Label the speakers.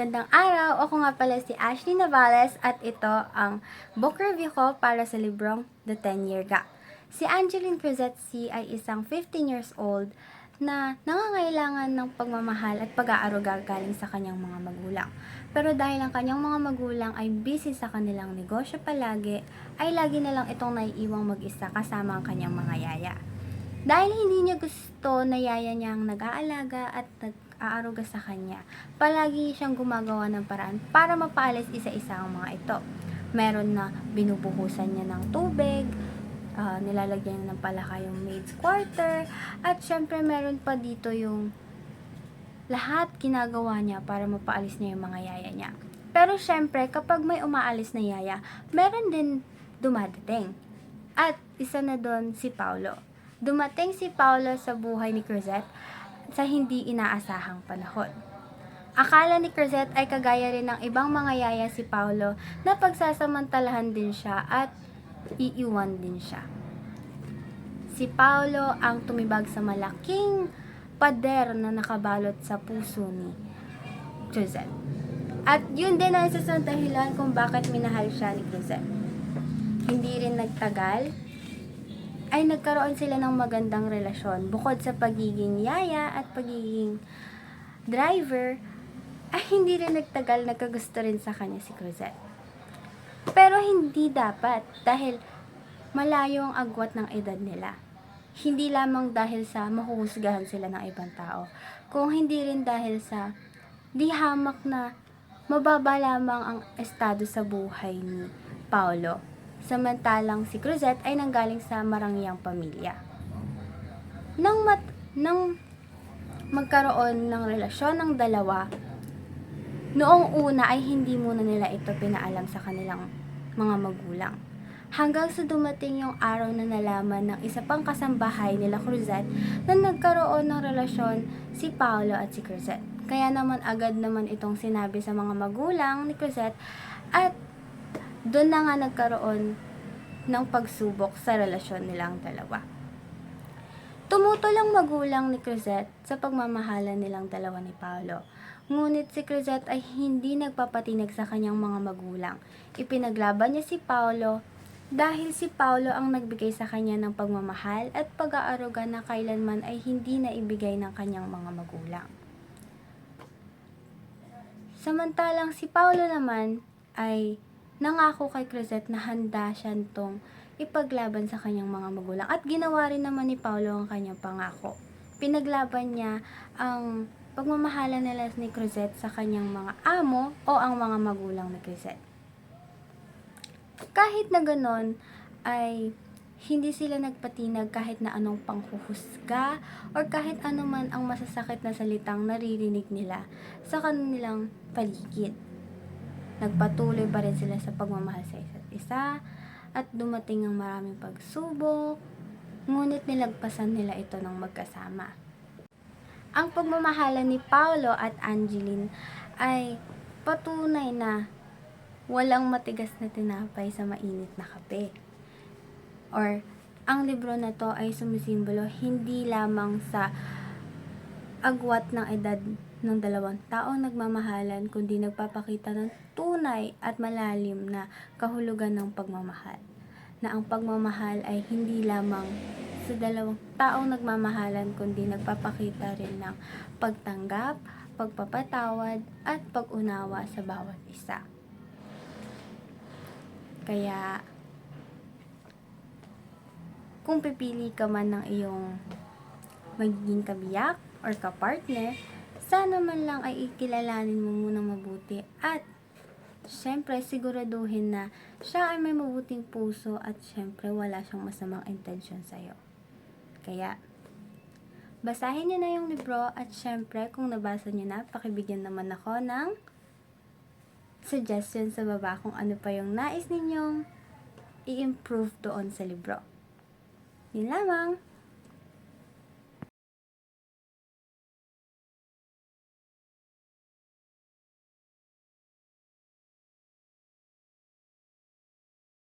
Speaker 1: Magandang araw! Ako nga pala si Ashley Navales at ito ang book review ko para sa librong The 10-Year Gap. Si Angeline Cruzet-C ay isang 15 years old na nangangailangan ng pagmamahal at pag-aaruga galing sa kanyang mga magulang. Pero dahil ang kanyang mga magulang ay busy sa kanilang negosyo palagi, ay lagi na lang itong naiiwang mag-isa kasama ang kanyang mga yaya. Dahil hindi niya gusto na yaya niyang nag-aalaga at nag-aaruga sa kanya, palagi siyang gumagawa ng paraan para mapaalis isa-isa ang mga ito. Meron na binubuhusan niya ng tubig, nilalagyan niya ng palaka yung maid's quarter, at syempre meron pa dito yung lahat ginagawa niya para mapaalis niya yung mga yaya niya. Pero syempre, kapag may umaalis na yaya, meron din dumadating. At isa na doon si Paulo. Dumating si Paulo sa buhay ni Cruzet sa hindi inaasahang panahon. Akala ni Cruzet ay kagaya rin ng ibang mga yaya si Paulo na pagsasamantalahan din siya at iiwan din siya. Si Paulo ang tumibag sa malaking pader na nakabalot sa puso ni Cruzet. At yun din ang isa sa dahilan kung bakit minahal siya ni Cruzet. Hindi rin nagtagal ay nagkaroon sila ng magandang relasyon. Bukod sa pagiging yaya at pagiging driver, ay hindi rin nagtagal nagkagusto rin sa kanya si Cruzet. Pero hindi dapat dahil malayo ang agwat ng edad nila. Hindi lamang dahil sa mahuhusgahan sila ng ibang tao, kung hindi rin dahil sa di hamak na mababa lamang ang estado sa buhay ni Paulo. Samantalang si Cruzet ay nanggaling sa marangyang pamilya. Nang magkaroon ng relasyon ng dalawa, noong una ay hindi muna nila ito pinaalam sa kanilang mga magulang. Hanggang sa dumating yung araw na nalaman ng isa pang kasambahay nila Cruzet na nagkaroon ng relasyon si Paulo at si Cruzet. Kaya naman agad naman itong sinabi sa mga magulang ni Cruzet at doon na nga nagkaroon ng pagsubok sa relasyon nilang dalawa. Tumutol ang magulang ni Cruzet sa pagmamahalan nilang dalawa ni Paulo. Ngunit si Cruzet ay hindi nagpapatinag sa kanyang mga magulang. Ipinaglaban niya si Paulo dahil si Paulo ang nagbigay sa kanya ng pagmamahal at pag-aaruga na kailanman ay hindi naibigay ng kanyang mga magulang. Samantalang si Paulo naman ay nangako kay Cruzet na handa siya nitong ipaglaban sa kanyang mga magulang. At ginawa rin naman ni Paulo ang kanyang pangako. Pinaglaban niya ang pagmamahalan nila ni Cruzet sa kanyang mga amo o ang mga magulang ni Cruzet. Kahit na ganon, ay hindi sila nagpatinag kahit na anong panghuhusga or kahit anuman ang masasakit na salitang naririnig nila sa kanilang paligid. Nagpatuloy pa rin sila sa pagmamahal sa isa't isa at dumating ang maraming pagsubok, ngunit nilagpasan nila ito ng magkasama. Ang pagmamahalan ni Paulo at Angeline ay patunay na walang matigas na tinapay sa mainit na kape. Or ang libro na to ay sumisimbolo hindi lamang sa agwat ng edad ng dalawang taong nagmamahalan, kundi nagpapakita ng tunay at malalim na kahulugan ng pagmamahal. Na ang pagmamahal ay hindi lamang sa dalawang taong nagmamahalan, kundi nagpapakita rin ng pagtanggap, pagpapatawad, at pag-unawa sa bawat isa. Kaya, kung pipili ka man ng iyong magiging kabiyak or kapartner, sana man lang ay ikilalanin mo munang mabuti at syempre siguraduhin na siya ay may mabuting puso at syempre wala siyang masamang intensyon sa'yo. Kaya, basahin niyo na yung libro at syempre kung nabasa niyo na, pakibigyan naman ako ng suggestion sa baba kung ano pa yung nais ninyong i-improve doon sa libro. Yun lamang!